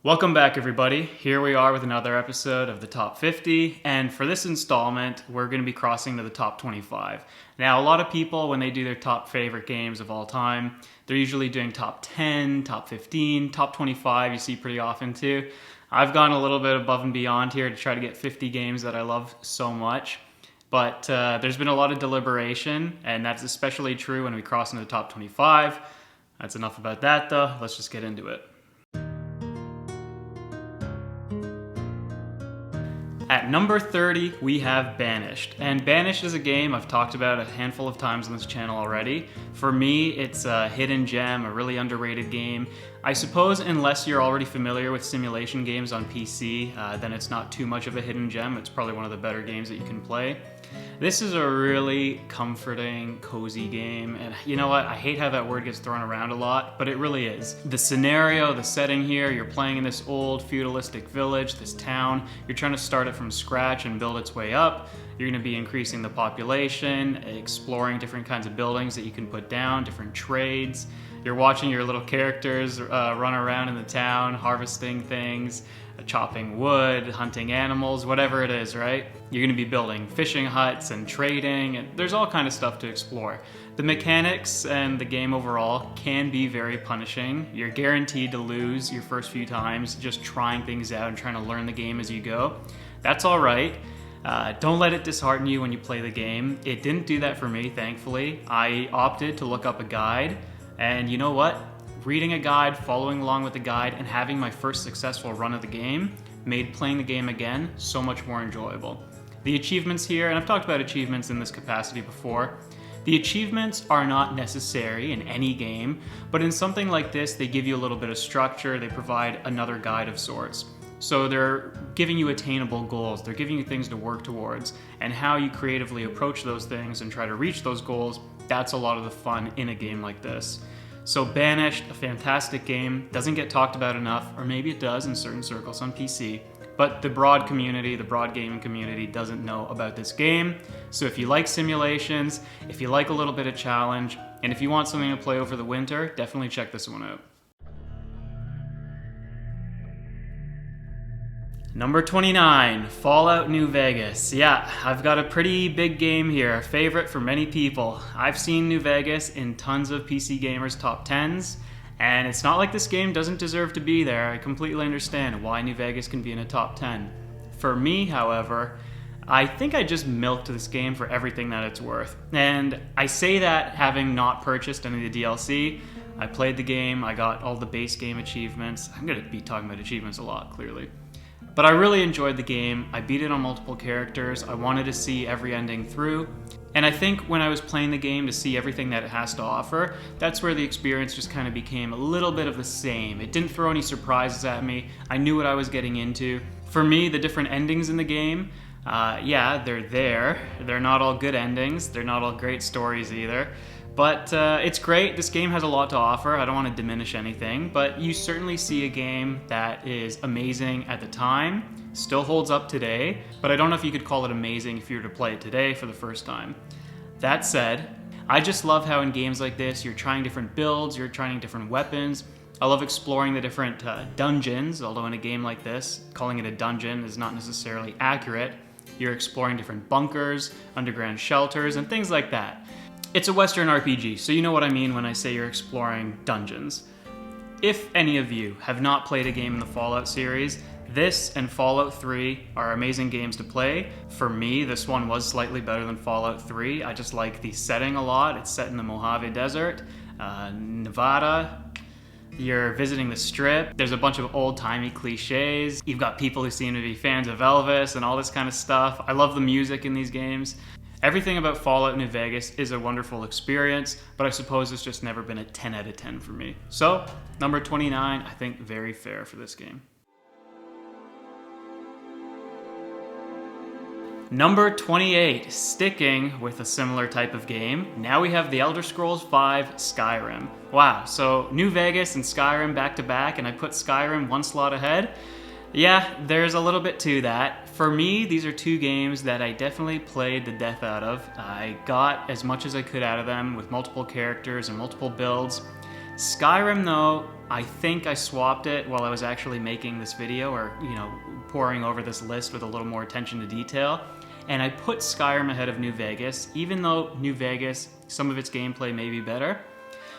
Welcome back, everybody. Here we are with another episode of the Top 50, and for this installment, we're going to be crossing to the Top 25. Now, a lot of people, when they do their top favorite games of all time, they're usually doing Top 10, Top 15, Top 25, you see pretty often too. I've gone a little bit above and beyond here to try to get 50 games that I love so much, but there's been a lot of deliberation, and that's especially true when we cross into the Top 25. That's enough about that, though. Let's just get into it. At number 30, we have Banished. And Banished is a game I've talked about a handful of times on this channel already. For me, it's a hidden gem, a really underrated game. I suppose unless you're already familiar with simulation games on PC, then it's not too much of a hidden gem. It's probably one of the better games that you can play. This is a really comforting, cozy game, and you know what? I hate how that word gets thrown around a lot, but it really is. The scenario, the setting here, you're playing in this old feudalistic village, this town. You're trying to start it from scratch and build its way up. You're going to be increasing the population, exploring different kinds of buildings that you can put down, different trades. You're watching your little characters run around in the town, harvesting things, chopping wood, hunting animals, whatever it is, right? You're going to be building fishing huts and trading, and there's all kind of stuff to explore. The mechanics and the game overall can be very punishing. You're guaranteed to lose your first few times just trying things out and trying to learn the game as you go. That's all right. Don't let it dishearten you when you play the game. It didn't do that for me, thankfully. I opted to look up a guide, and you know what? Reading a guide, following along with the guide, and having my first successful run of the game made playing the game again so much more enjoyable. The achievements here, and I've talked about achievements in this capacity before, the achievements are not necessary in any game, but in something like this, they give you a little bit of structure, they provide another guide of sorts. So they're giving you attainable goals, they're giving you things to work towards, and how you creatively approach those things and try to reach those goals, that's a lot of the fun in a game like this. So Banished, a fantastic game, doesn't get talked about enough, or maybe it does in certain circles on PC, but the broad community, the broad gaming community doesn't know about this game. So if you like simulations, if you like a little bit of challenge, and if you want something to play over the winter, definitely check this one out. Number 29, Fallout New Vegas. Yeah, I've got a pretty big game here, a favorite for many people. I've seen New Vegas in tons of PC gamers' top 10s, and it's not like this game doesn't deserve to be there. I completely understand why New Vegas can be in a top 10. For me, however, I think I just milked this game for everything that it's worth. And I say that having not purchased any of the DLC. I played the game, I got all the base game achievements. I'm gonna be talking about achievements a lot, clearly. But I really enjoyed the game. I beat it on multiple characters. I wanted to see every ending through. And I think when I was playing the game to see everything that it has to offer, that's where the experience just kind of became a little bit of the same. It didn't throw any surprises at me. I knew what I was getting into. For me, the different endings in the game, yeah, they're there. They're not all good endings. They're not all great stories either. But it's great. This game has a lot to offer. I don't want to diminish anything, but you certainly see a game that is amazing at the time, still holds up today, but I don't know if you could call it amazing if you were to play it today for the first time. That said, I just love how in games like this, you're trying different builds, you're trying different weapons. I love exploring the different dungeons, although in a game like this, calling it a dungeon is not necessarily accurate. You're exploring different bunkers, underground shelters, and things like that. It's a Western RPG, so you know what I mean when I say you're exploring dungeons. If any of you have not played a game in the Fallout series, this and Fallout 3 are amazing games to play. For me, this one was slightly better than Fallout 3. I just like the setting a lot. It's set in the Mojave Desert, Nevada. You're visiting the Strip. There's a bunch of old-timey cliches. You've got people who seem to be fans of Elvis and all this kind of stuff. I love the music in these games. Everything about Fallout New Vegas is a wonderful experience, but I suppose it's just never been a 10 out of 10 for me. So, number 29, I think very fair for this game. Number 28, sticking with a similar type of game, now we have The Elder Scrolls V Skyrim. Wow, so New Vegas and Skyrim back to back, and I put Skyrim one slot ahead. Yeah, there's a little bit to that. For me, these are two games that I definitely played the death out of. I got as much as I could out of them with multiple characters and multiple builds. Skyrim though, I think I swapped it while I was actually making this video, or poring over this list with a little more attention to detail. And I put Skyrim ahead of New Vegas, even though New Vegas, some of its gameplay may be better.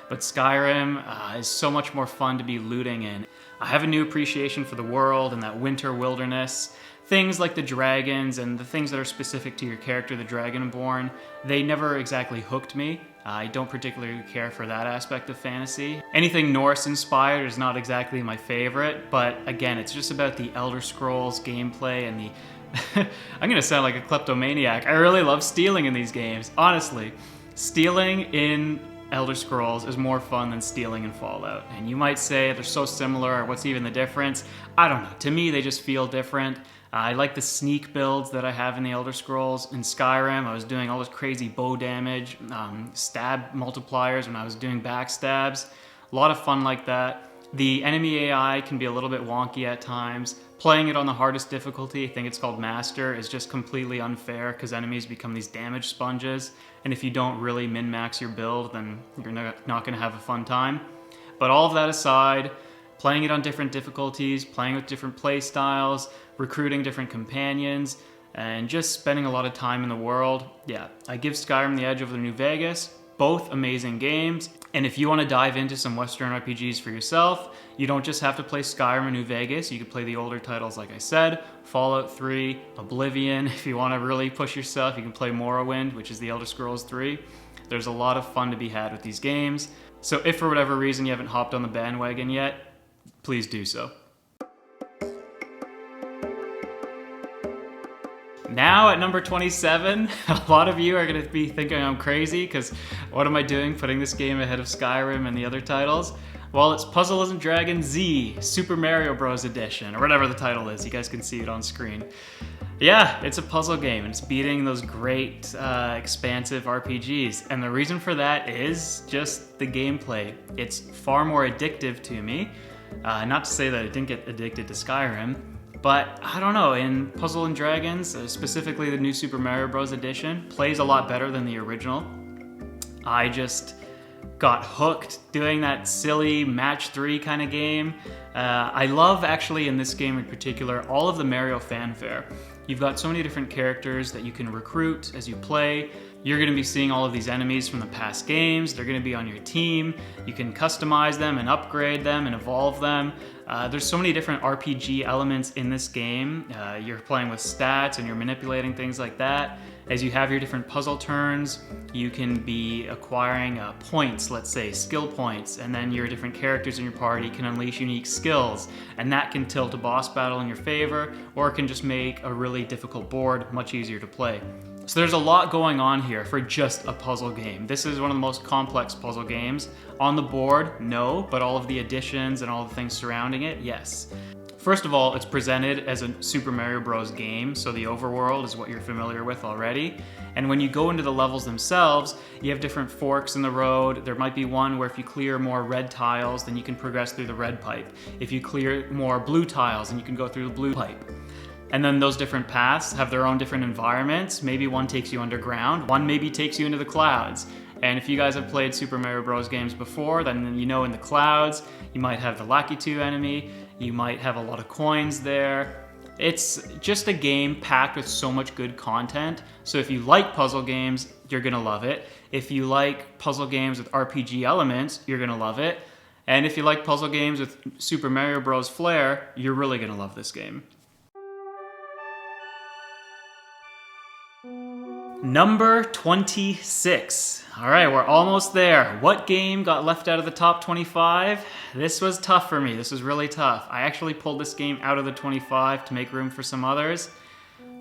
But Skyrim is so much more fun to be looting in. I have a new appreciation for the world and that winter wilderness. Things like the dragons and the things that are specific to your character, the Dragonborn, they never exactly hooked me. I don't particularly care for that aspect of fantasy. Anything Norse-inspired is not exactly my favorite, but again, it's just about the Elder Scrolls gameplay and the... I'm gonna sound like a kleptomaniac. I really love stealing in these games, honestly. Stealing in Elder Scrolls is more fun than stealing in Fallout. And you might say they're so similar, or what's even the difference? I don't know. To me, they just feel different. I like the sneak builds that I have in the Elder Scrolls. In Skyrim, I was doing all this crazy bow damage, stab multipliers when I was doing backstabs. A lot of fun like that. The enemy AI can be a little bit wonky at times. Playing it on the hardest difficulty, I think it's called Master, is just completely unfair because enemies become these damage sponges. And if you don't really min-max your build, then you're not going to have a fun time. But all of that aside, playing it on different difficulties, playing with different play styles, recruiting different companions, and just spending a lot of time in the world. Yeah, I give Skyrim the edge over New Vegas. Both amazing games. And if you want to dive into some Western RPGs for yourself, you don't just have to play Skyrim or New Vegas. You can play the older titles, like I said, Fallout 3, Oblivion. If you want to really push yourself, you can play Morrowind, which is the Elder Scrolls 3. There's a lot of fun to be had with these games. So if for whatever reason you haven't hopped on the bandwagon yet, please do so. Now at number 27, a lot of you are going to be thinking I'm crazy because what am I doing putting this game ahead of Skyrim and the other titles? Well, it's Puzzle & Dragons Z, Super Mario Bros. Edition, or whatever the title is. You guys can see it on screen. Yeah, it's a puzzle game, and it's beating those great, expansive RPGs. And the reason for that is just the gameplay. It's far more addictive to me. Not to say that I didn't get addicted to Skyrim, but I don't know, in Puzzle & Dragons, specifically the new Super Mario Bros. Edition, plays a lot better than the original. I just got hooked doing that silly match 3 kind of game. I love, actually, in this game in particular, all of the Mario fanfare. You've got so many different characters that you can recruit as you play. You're going to be seeing all of these enemies from the past games. They're going to be on your team. You can customize them and upgrade them and evolve them. There's so many different RPG elements in this game. You're playing with stats and you're manipulating things like that. As you have your different puzzle turns, you can be acquiring points, let's say, skill points, and then your different characters in your party can unleash unique skills, and that can tilt a boss battle in your favor, or it can just make a really difficult board much easier to play. So there's a lot going on here for just a puzzle game. This is one of the most complex puzzle games. On the board, no, but all of the additions and all the things surrounding it, yes. First of all, it's presented as a Super Mario Bros. Game, so the overworld is what you're familiar with already. And when you go into the levels themselves, you have different forks in the road. There might be one where if you clear more red tiles, then you can progress through the red pipe. If you clear more blue tiles, then you can go through the blue pipe. And then those different paths have their own different environments. Maybe one takes you underground, one maybe takes you into the clouds. And if you guys have played Super Mario Bros. Games before, then you know in the clouds, you might have the Lakitu enemy, you might have a lot of coins there. It's just a game packed with so much good content. So if you like puzzle games, you're gonna love it. If you like puzzle games with RPG elements, you're gonna love it. And if you like puzzle games with Super Mario Bros. Flair, you're really gonna love this game. Number 26. All right, we're almost there. What game got left out of the top 25? This was tough for me. This was really tough. I actually pulled this game out of the 25 to make room for some others.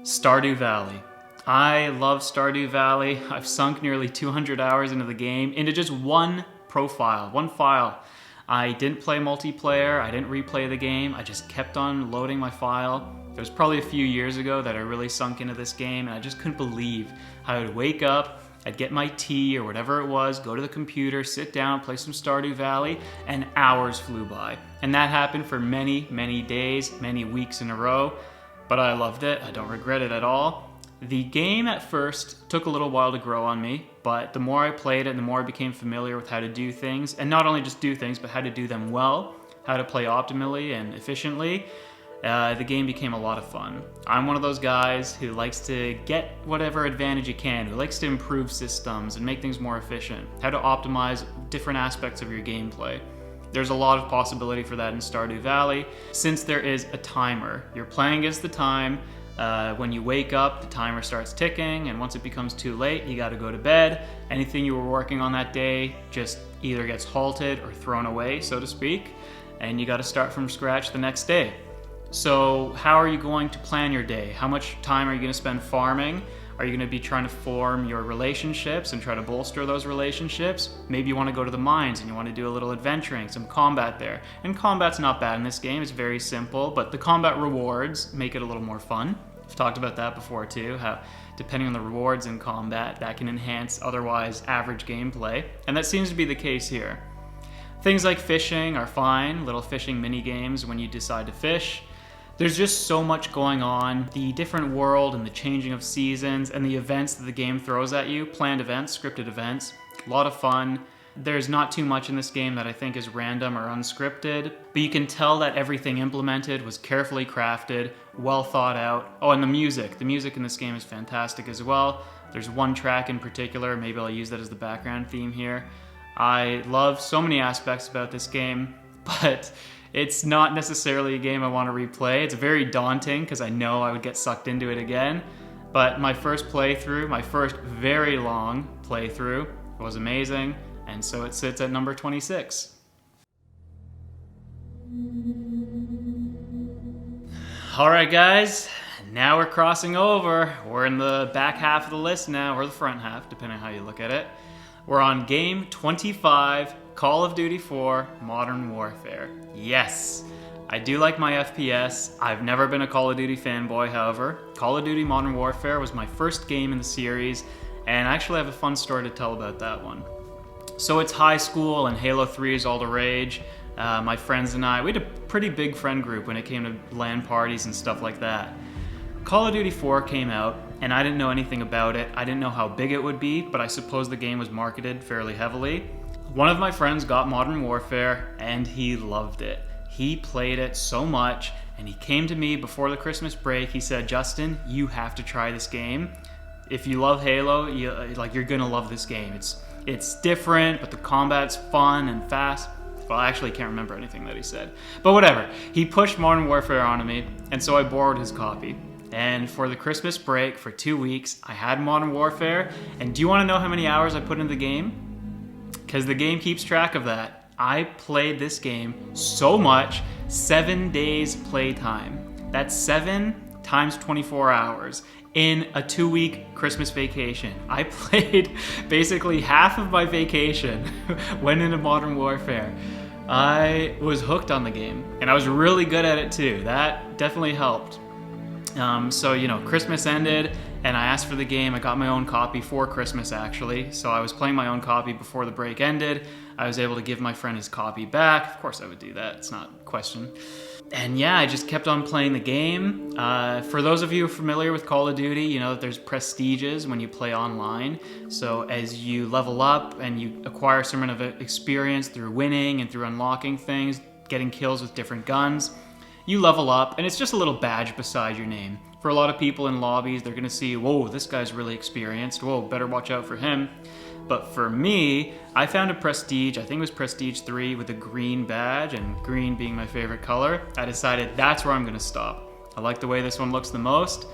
Stardew Valley. I love Stardew Valley. I've sunk nearly 200 hours into the game, into just one profile, one file. I didn't play multiplayer. I didn't replay the game. I just kept on loading my file. It was probably a few years ago that I really sunk into this game, and I just couldn't believe how I would wake up, I'd get my tea or whatever it was, go to the computer, sit down, play some Stardew Valley, and hours flew by. And that happened for many, many days, many weeks in a row, but I loved it. I don't regret it at all. The game at first took a little while to grow on me, but the more I played it and the more I became familiar with how to do things, and not only just do things, but how to do them well, how to play optimally and efficiently, the game became a lot of fun. I'm one of those guys who likes to get whatever advantage he can, who likes to improve systems and make things more efficient, how to optimize different aspects of your gameplay. There's a lot of possibility for that in Stardew Valley, since there is a timer. You're playing against the time. When you wake up, the timer starts ticking, and once it becomes too late, you gotta go to bed. Anything you were working on that day just either gets halted or thrown away, so to speak, and you gotta start from scratch the next day. So how are you going to plan your day? How much time are you gonna spend farming? Are you gonna be trying to form your relationships and try to bolster those relationships? Maybe you wanna go to the mines and you wanna do a little adventuring, some combat there. And combat's not bad in this game, it's very simple, but the combat rewards make it a little more fun. I've talked about that before too, how depending on the rewards in combat, that can enhance otherwise average gameplay, and that seems to be the case here. Things like fishing are fine, little fishing mini games when you decide to fish. There's just so much going on, the different world and the changing of seasons and the events that the game throws at you, planned events, scripted events, a lot of fun. There's not too much in this game that I think is random or unscripted, but you can tell that everything implemented was carefully crafted, well thought out. Oh, and the music in this game is fantastic as well. There's one track in particular, maybe I'll use that as the background theme here. I love so many aspects about this game, but it's not necessarily a game I want to replay. It's very daunting because I know I would get sucked into it again, but my first playthrough, my first very long playthrough, was amazing. And so it sits at number 26. Alright guys, now we're crossing over. We're in the back half of the list now, or the front half, depending on how you look at it. We're on game 25, Call of Duty 4 Modern Warfare. Yes, I do like my FPS. I've never been a Call of Duty fanboy, however. Call of Duty Modern Warfare was my first game in the series, and I actually have a fun story to tell about that one. So it's high school and Halo 3 is all the rage. My friends and I, we had a pretty big friend group when it came to LAN parties and stuff like that. Call of Duty 4 came out and I didn't know anything about it. I didn't know how big it would be, but I suppose the game was marketed fairly heavily. One of my friends got Modern Warfare and he loved it. He played it so much and he came to me before the Christmas break. He said, "Justin, you have to try this game. If you love Halo, you're gonna love this game. It's different, but the combat's fun and fast." Well, I actually can't remember anything that he said. But whatever. He pushed Modern Warfare onto me, and so I borrowed his copy. And for the Christmas break, for 2 weeks, I had Modern Warfare. And do you want to know how many hours I put into the game? Because the game keeps track of that. I played this game so much, 7 days playtime. That's 7 times 24 hours. In a 2-week Christmas vacation. I played basically half of my vacation went into Modern Warfare. I was hooked on the game, and I was really good at it too. That definitely helped. So, Christmas ended, and I asked for the game. I got my own copy for Christmas, actually. So I was playing my own copy before the break ended. I was able to give my friend his copy back. Of course I would do that, it's not a question. And yeah, I just kept on playing the game. For those of you familiar with Call of Duty, you know that there's prestiges when you play online. So as you level up and you acquire some kind of experience through winning and through unlocking things, getting kills with different guns, you level up, and it's just a little badge beside your name. For a lot of people in lobbies, they're gonna see, whoa, this guy's really experienced, whoa, better watch out for him. But for me, I found a prestige, I think it was Prestige 3 with a green badge, and green being my favorite color. I decided that's where I'm gonna stop. I like the way this one looks the most.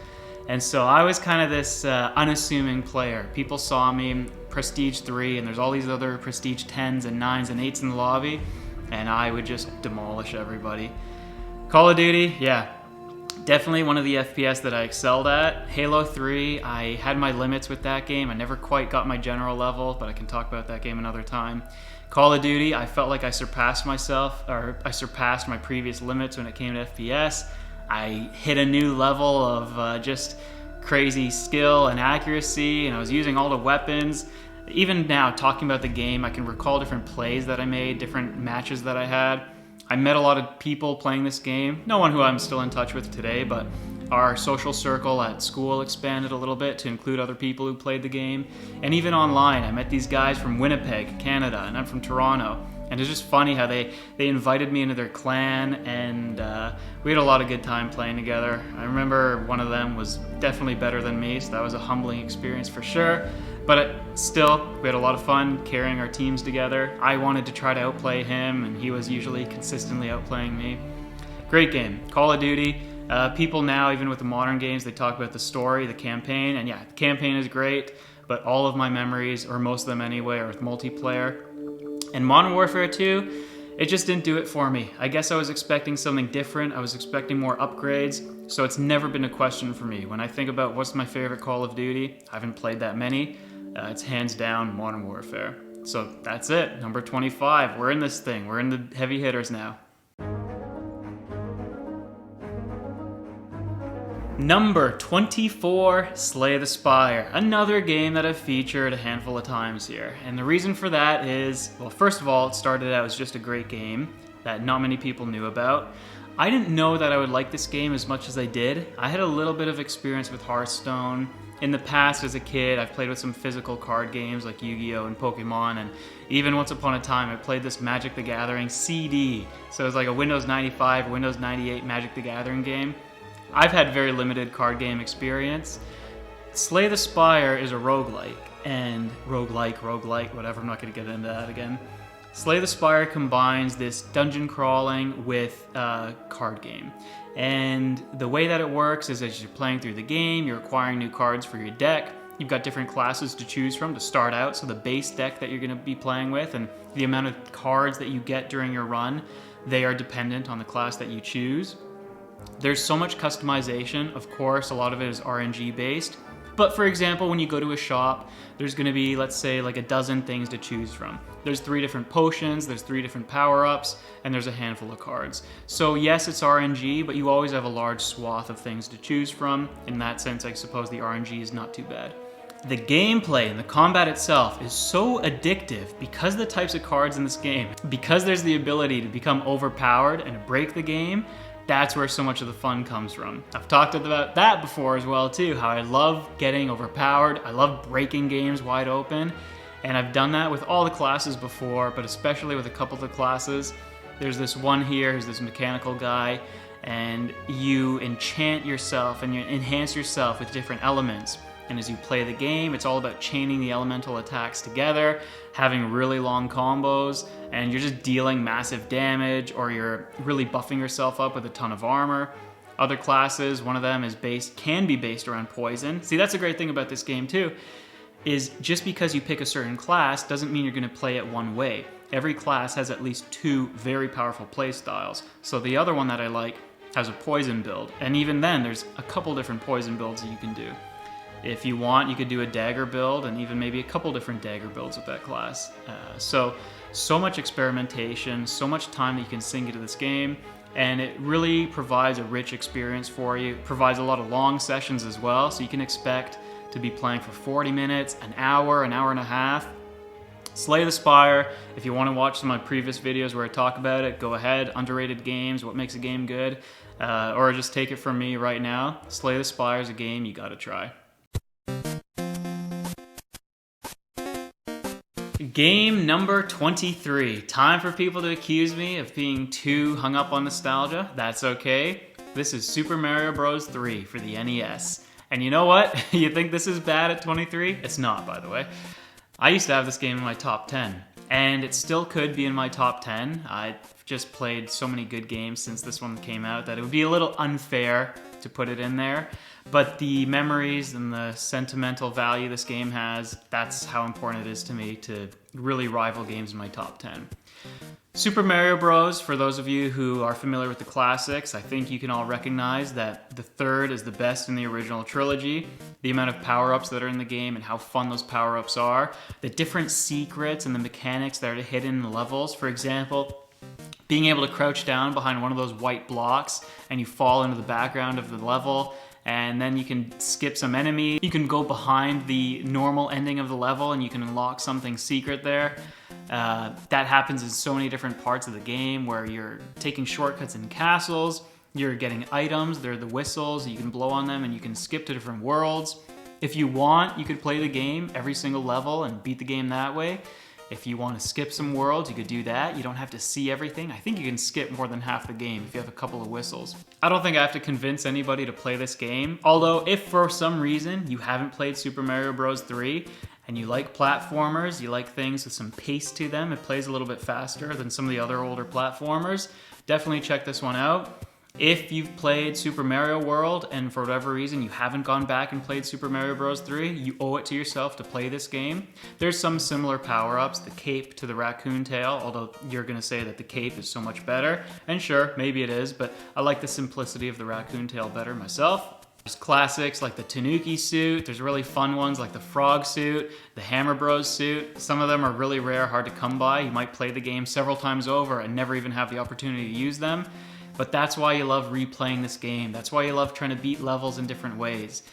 And so I was kind of this unassuming player. People saw me, Prestige 3, and there's all these other Prestige 10s and 9s and 8s in the lobby, and I would just demolish everybody. Call of Duty, yeah, definitely one of the FPS that I excelled at. Halo 3, I had my limits with that game. I never quite got my general level, but I can talk about that game another time. Call of Duty, I felt like I surpassed my previous limits when it came to FPS. I hit a new level of just crazy skill and accuracy, and I was using all the weapons. Even now, talking about the game, I can recall different plays that I made, different matches that I had. I met a lot of people playing this game. No one who I'm still in touch with today, but Our social circle at school expanded a little bit to include other people who played the game. And even online, I met these guys from Winnipeg, Canada, and I'm from Toronto. And it's just funny how they invited me into their clan, and we had a lot of good time playing together. I remember one of them was definitely better than me, so that was a humbling experience for sure. But still, we had a lot of fun carrying our teams together. I wanted to try to outplay him, and he was usually consistently outplaying me. Great game. Call of Duty. People now, even with the modern games, they talk about the story, the campaign, and yeah, the campaign is great, but all of my memories, or most of them anyway, are with multiplayer. And Modern Warfare 2, it just didn't do it for me. I guess I was expecting something different. I was expecting more upgrades, so it's never been a question for me. When I think about what's my favorite Call of Duty, I haven't played that many. It's hands down Modern Warfare. So that's it, number 25. We're in this thing. We're in the heavy hitters now. Number 24, Slay the Spire. Another game that I've featured a handful of times here. And the reason for that is, well, first of all, it started out as just a great game that not many people knew about. I didn't know that I would like this game as much as I did. I had a little bit of experience with Hearthstone. In the past, as a kid, I've played with some physical card games like Yu-Gi-Oh! And Pokemon, and even once upon a time, I played this Magic the Gathering CD. So it was like a Windows 95, Windows 98 Magic the Gathering game. I've had very limited card game experience. Slay the Spire is a roguelike, and roguelike, whatever, I'm not going to get into that again. Slay the Spire combines this dungeon crawling with a card game. And the way that it works is as you're playing through the game, you're acquiring new cards for your deck. You've got different classes to choose from to start out, so the base deck that you're going to be playing with and the amount of cards that you get during your run, they are dependent on the class that you choose. There's so much customization. Of course, a lot of it is RNG based. But for example, when you go to a shop, there's going to be, let's say, like a dozen things to choose from. There's 3 different potions, there's 3 different power-ups, and there's a handful of cards. So yes, it's RNG, but you always have a large swath of things to choose from. In that sense, I suppose the RNG is not too bad. The gameplay and the combat itself is so addictive because of the types of cards in this game. Because there's the ability to become overpowered and to break the game, that's where so much of the fun comes from. I've talked about that before as well too, how I love getting overpowered, I love breaking games wide open, and I've done that with all the classes before, but especially with a couple of the classes. There's this one here who's this mechanical guy, and you enchant yourself and you enhance yourself with different elements. And as you play the game, it's all about chaining the elemental attacks together, having really long combos, and you're just dealing massive damage, or you're really buffing yourself up with a ton of armor. Other classes, one of them can be based around poison. See, that's a great thing about this game too, is just because you pick a certain class doesn't mean you're going to play it one way. Every class has at least 2 very powerful play styles. So the other one that I like has a poison build, and even then there's a couple different poison builds that you can do. If you want, you could do a dagger build and even maybe a couple different dagger builds with that class. So much experimentation, so much time that you can sink into this game, and it really provides a rich experience for you. It provides a lot of long sessions as well, so you can expect to be playing for 40 minutes, an hour and a half. Slay the Spire, if you want to watch some of my previous videos where I talk about it, go ahead. Underrated games, what makes a game good, or just take it from me right now. Slay the Spire is a game you gotta try. Game number 23. Time for people to accuse me of being too hung up on nostalgia. That's okay. This is Super Mario Bros. 3 for the NES. And you know what? You think this is bad at 23? It's not, by the way. I used to have this game in my top 10, and it still could be in my top 10. I've just played so many good games since this one came out that it would be a little unfair to put it in there. But the memories and the sentimental value this game has, that's how important it is to me to really rival games in my top 10. Super Mario Bros., for those of you who are familiar with the classics, I think you can all recognize that the third is the best in the original trilogy. The amount of power-ups that are in the game and how fun those power-ups are. The different secrets and the mechanics that are hidden in the levels. For example, being able to crouch down behind one of those white blocks and you fall into the background of the level, and then you can skip some enemy. You can go behind the normal ending of the level and you can unlock something secret there. That happens in so many different parts of the game where you're taking shortcuts in castles, You're getting items, they're the whistles, you can blow on them and you can skip to different worlds. If you want, you could play the game every single level and beat the game that way. If you want to skip some worlds, you could do that. You don't have to see everything. I think you can skip more than half the game if you have a couple of whistles. I don't think I have to convince anybody to play this game. Although, if for some reason you haven't played Super Mario Bros. 3 and you like platformers, you like things with some pace to them, it plays a little bit faster than some of the other older platformers, definitely check this one out. If you've played Super Mario World and for whatever reason you haven't gone back and played Super Mario Bros. 3, you owe it to yourself to play this game. There's some similar power-ups, the cape to the raccoon tail, although you're gonna say that the cape is so much better. And sure, maybe it is, but I like the simplicity of the raccoon tail better myself. There's classics like the Tanuki suit, there's really fun ones like the Frog suit, the Hammer Bros suit. Some of them are really rare, hard to come by. You might play the game several times over and never even have the opportunity to use them. But that's why you love replaying this game. That's why you love trying to beat levels in different ways.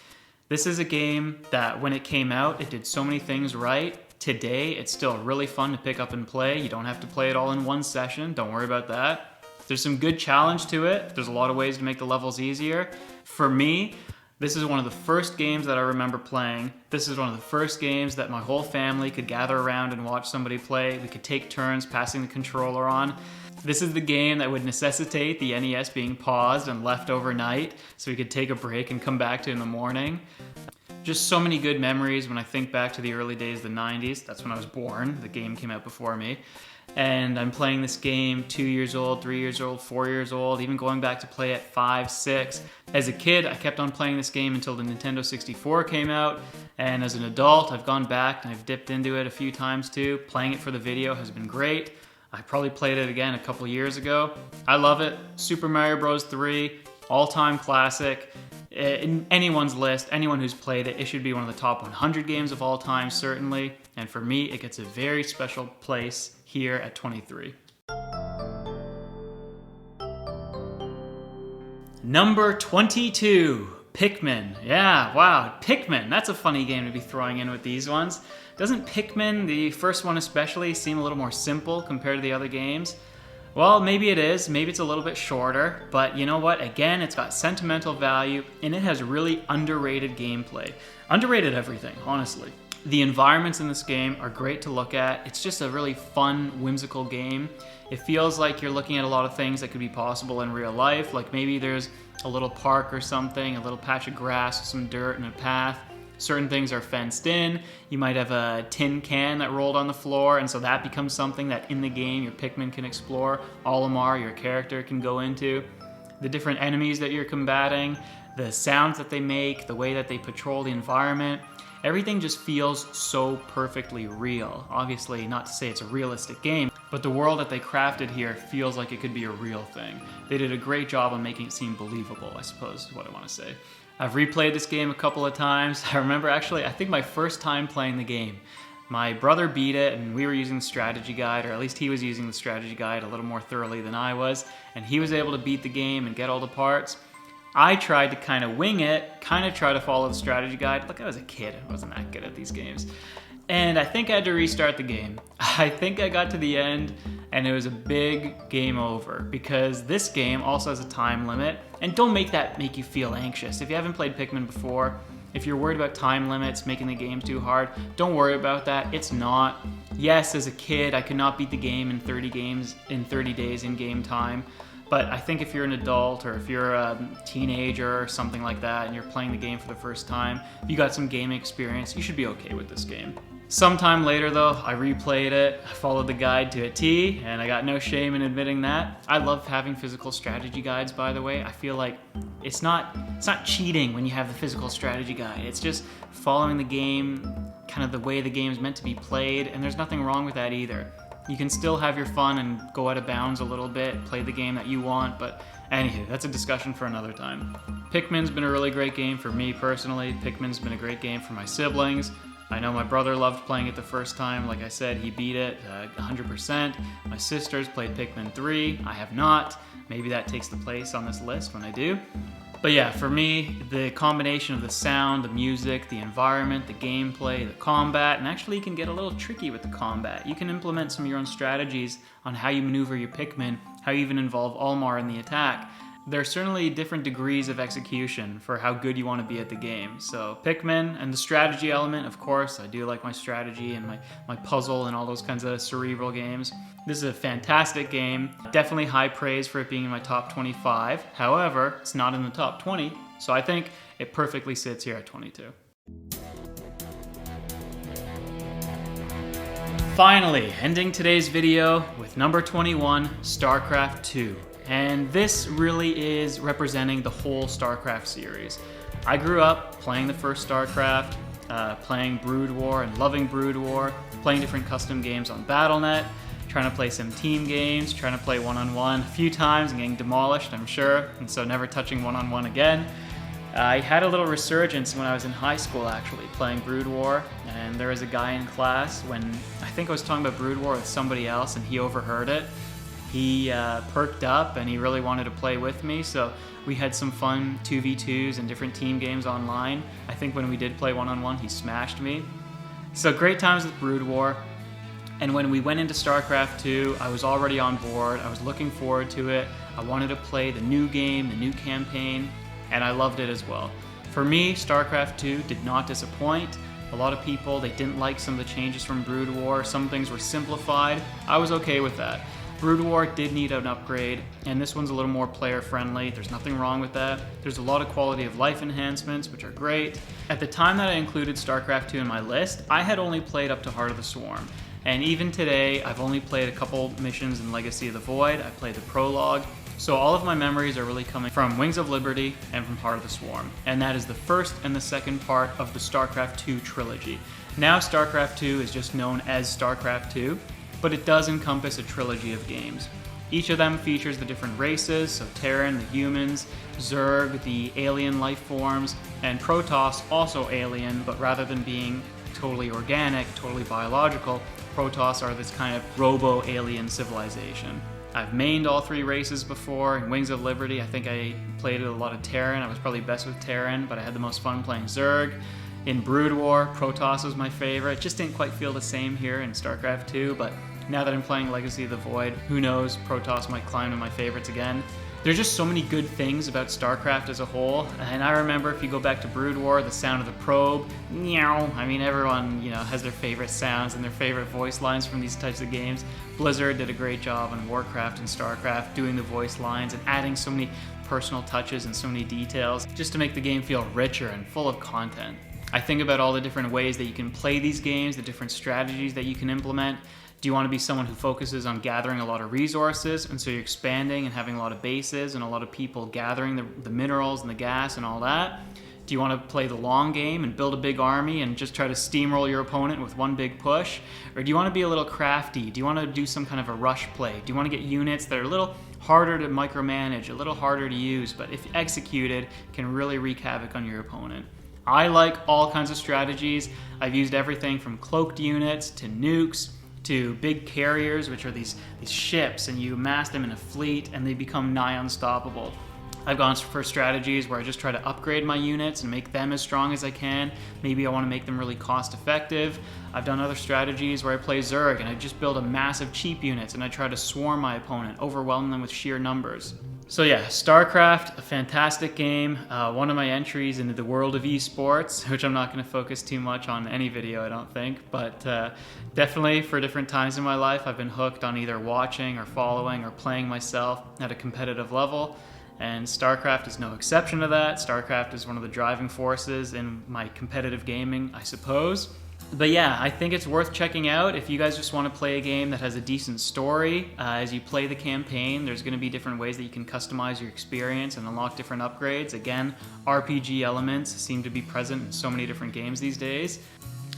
This is a game that when it came out, it did so many things right. Today, it's still really fun to pick up and play. You don't have to play it all in one session. Don't worry about that. There's some good challenge to it. There's a lot of ways to make the levels easier. For me, this is one of the first games that I remember playing. This is one of the first games that my whole family could gather around and watch somebody play. We could take turns passing the controller on. This is the game that would necessitate the NES being paused and left overnight so we could take a break and come back to in the morning. Just so many good memories when I think back to the early days of the 90s. That's when I was born. The game came out before me. And I'm playing this game 2 years old, 3 years old, 4 years old, even going back to play at 5, 6. As a kid, I kept on playing this game until the Nintendo 64 came out. And as an adult, I've gone back and I've dipped into it a few times too. Playing it for the video has been great. I probably played it again a couple years ago. I love it. Super Mario Bros. 3, all-time classic. In anyone's list, anyone who's played it, it should be one of the top 100 games of all time, certainly. And for me, it gets a very special place here at 23. Number 22, Pikmin. Yeah, wow, Pikmin. That's a funny game to be throwing in with these ones. Doesn't Pikmin, the first one especially, seem a little more simple compared to the other games? Well, maybe it is. Maybe it's a little bit shorter, but you know what? Again, it's got sentimental value and it has really underrated gameplay. Underrated everything, honestly. The environments in this game are great to look at. It's just a really fun, whimsical game. It feels like you're looking at a lot of things that could be possible in real life, like maybe there's a little park or something, a little patch of grass with some dirt and a path. Certain things are fenced in. You might have a tin can that rolled on the floor, and so that becomes something that in the game your Pikmin can explore. Olimar, your character, can go into. The different enemies that you're combating, the sounds that they make, the way that they patrol the environment, everything just feels so perfectly real. Obviously, not to say it's a realistic game, but the world that they crafted here feels like it could be a real thing. They did a great job on making it seem believable, I suppose is what I want to say. I've replayed this game a couple of times. I remember actually, I think my first time playing the game, my brother beat it and we were using the strategy guide, or at least he was using the strategy guide a little more thoroughly than I was, and he was able to beat the game and get all the parts. I tried to kind of wing it, kind of try to follow the strategy guide. Look, I was a kid, I wasn't that good at these games. And I think I had to restart the game. I think I got to the end and it was a big game over because this game also has a time limit. And don't make that make you feel anxious. If you haven't played Pikmin before, if you're worried about time limits, making the game too hard, don't worry about that. It's not. Yes, as a kid, I could not beat the game in 30 days in game time. But I think if you're an adult or if you're a teenager or something like that and you're playing the game for the first time, if you got some gaming experience, you should be okay with this game. Sometime later though, I replayed it, I followed the guide to a T, and I got no shame in admitting that. I love having physical strategy guides, by the way. I feel like it's not cheating when you have the physical strategy guide. It's just following the game, kind of the way the game's meant to be played, and there's nothing wrong with that either. You can still have your fun and go out of bounds a little bit, play the game that you want, but anywho, that's a discussion for another time. Pikmin's been a really great game for me personally. Pikmin's been a great game for my siblings. I know my brother loved playing it the first time. Like I said, he beat it 100%. My sisters played Pikmin 3. I have not. Maybe that takes the place on this list when I do. But yeah, for me, the combination of the sound, the music, the environment, the gameplay, the combat, and actually you can get a little tricky with the combat. You can implement some of your own strategies on how you maneuver your Pikmin, how you even involve Olimar in the attack. there are certainly different degrees of execution for how good you want to be at the game. So Pikmin and the strategy element, of course, I do like my strategy and my puzzle and all those kinds of cerebral games. This is a fantastic game. Definitely high praise for it being in my top 25. However, it's not in the top 20, so I think it perfectly sits here at 22. Finally, ending today's video with number 21, StarCraft 2. And this really is representing the whole StarCraft series. I grew up playing the first StarCraft, playing Brood War and loving Brood War, playing different custom games on Battle.net, trying to play some team games, trying to play one-on-one a few times and getting demolished, I'm sure, and so never touching one-on-one again. I had a little resurgence when I was in high school, actually, playing Brood War, and there was a guy in class when I think I was talking about Brood War with somebody else and he overheard it. He perked up and he really wanted to play with me, so we had some fun 2v2s and different team games online. I think when we did play one-on-one, he smashed me. So great times with Brood War. And when we went into StarCraft 2, I was already on board. I was looking forward to it. I wanted to play the new game, the new campaign, and I loved it as well. For me, StarCraft 2 did not disappoint. A lot of people, they didn't like some of the changes from Brood War. Some things were simplified. I was okay with that. Brood War did need an upgrade, and this one's a little more player-friendly. There's nothing wrong with that. There's a lot of quality of life enhancements, which are great. At the time that I included StarCraft 2 in my list, I had only played up to Heart of the Swarm. And even today, I've only played a couple missions in Legacy of the Void. I played the prologue. So all of my memories are really coming from Wings of Liberty and from Heart of the Swarm. And that is the first and the second part of the StarCraft 2 trilogy. Now StarCraft 2 is just known as StarCraft 2. But it does encompass a trilogy of games. Each of them features the different races, so Terran, the humans, Zerg, the alien life forms, and Protoss, also alien, but rather than being totally organic, totally biological, Protoss are this kind of robo-alien civilization. I've mained all three races before. In Wings of Liberty, I think I played a lot of Terran. I was probably best with Terran, but I had the most fun playing Zerg. In Brood War, Protoss was my favorite. Just didn't quite feel the same here in StarCraft 2, but now that I'm playing Legacy of the Void, who knows, Protoss might climb to my favorites again. There's just so many good things about StarCraft as a whole, and I remember if you go back to Brood War, the sound of the probe, meow. I mean, everyone, has their favorite sounds and their favorite voice lines from these types of games. Blizzard did a great job on Warcraft and StarCraft doing the voice lines and adding so many personal touches and so many details just to make the game feel richer and full of content. I think about all the different ways that you can play these games, the different strategies that you can implement. Do you want to be someone who focuses on gathering a lot of resources, and so you're expanding and having a lot of bases and a lot of people gathering the minerals and the gas and all that? Do you want to play the long game and build a big army and just try to steamroll your opponent with one big push? Or do you want to be a little crafty? Do you want to do some kind of a rush play? Do you want to get units that are a little harder to micromanage, a little harder to use, but if executed, can really wreak havoc on your opponent? I like all kinds of strategies. I've used everything from cloaked units to nukes to big carriers, which are these ships, and you amass them in a fleet and they become nigh unstoppable. I've gone for strategies where I just try to upgrade my units and make them as strong as I can. Maybe I want to make them really cost effective. I've done other strategies where I play Zerg and I just build a massive cheap units and I try to swarm my opponent, overwhelm them with sheer numbers. So yeah, StarCraft, a fantastic game. One of my entries into the world of esports, which I'm not going to focus too much on any video, I don't think, but definitely for different times in my life, I've been hooked on either watching or following or playing myself at a competitive level. And StarCraft is no exception to that. StarCraft is one of the driving forces in my competitive gaming, I suppose. But yeah, I think it's worth checking out if you guys just want to play a game that has a decent story. As you play the campaign, there's going to be different ways that you can customize your experience and unlock different upgrades. Again, RPG elements seem to be present in so many different games these days.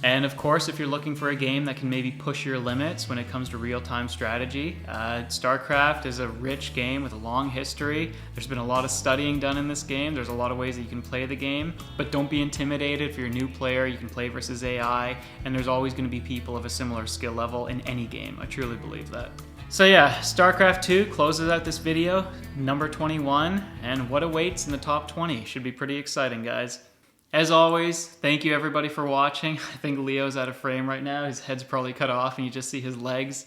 And of course, if you're looking for a game that can maybe push your limits when it comes to real-time strategy, StarCraft is a rich game with a long history. There's been a lot of studying done in this game. There's a lot of ways that you can play the game, but don't be intimidated. If you're a new player, you can play versus AI, and there's always going to be people of a similar skill level in any game. I truly believe that. So yeah, StarCraft 2 closes out this video, number 21, and what awaits in the top 20 should be pretty exciting, guys. As always, thank you everybody for watching. I think Leo's out of frame right now. His head's probably cut off and you just see his legs.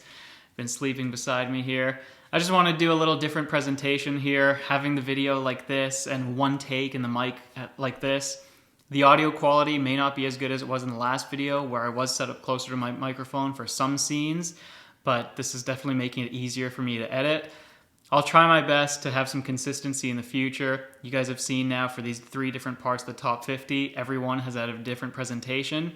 Been sleeping beside me here. I just want to do a little different presentation here, having the video like this and one take and the mic like this. The audio quality may not be as good as it was in the last video where I was set up closer to my microphone for some scenes, but this is definitely making it easier for me to edit. I'll try my best to have some consistency in the future. You guys have seen now for these 3 different parts of the top 50, everyone has had a different presentation.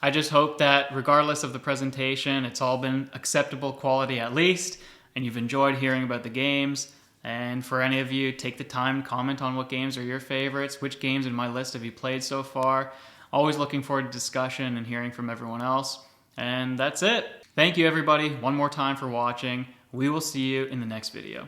I just hope that regardless of the presentation, it's all been acceptable quality at least, and you've enjoyed hearing about the games. And for any of you, take the time to comment on what games are your favorites, which games in my list have you played so far. Always looking forward to discussion and hearing from everyone else. And that's it. Thank you everybody one more time for watching. We will see you in the next video.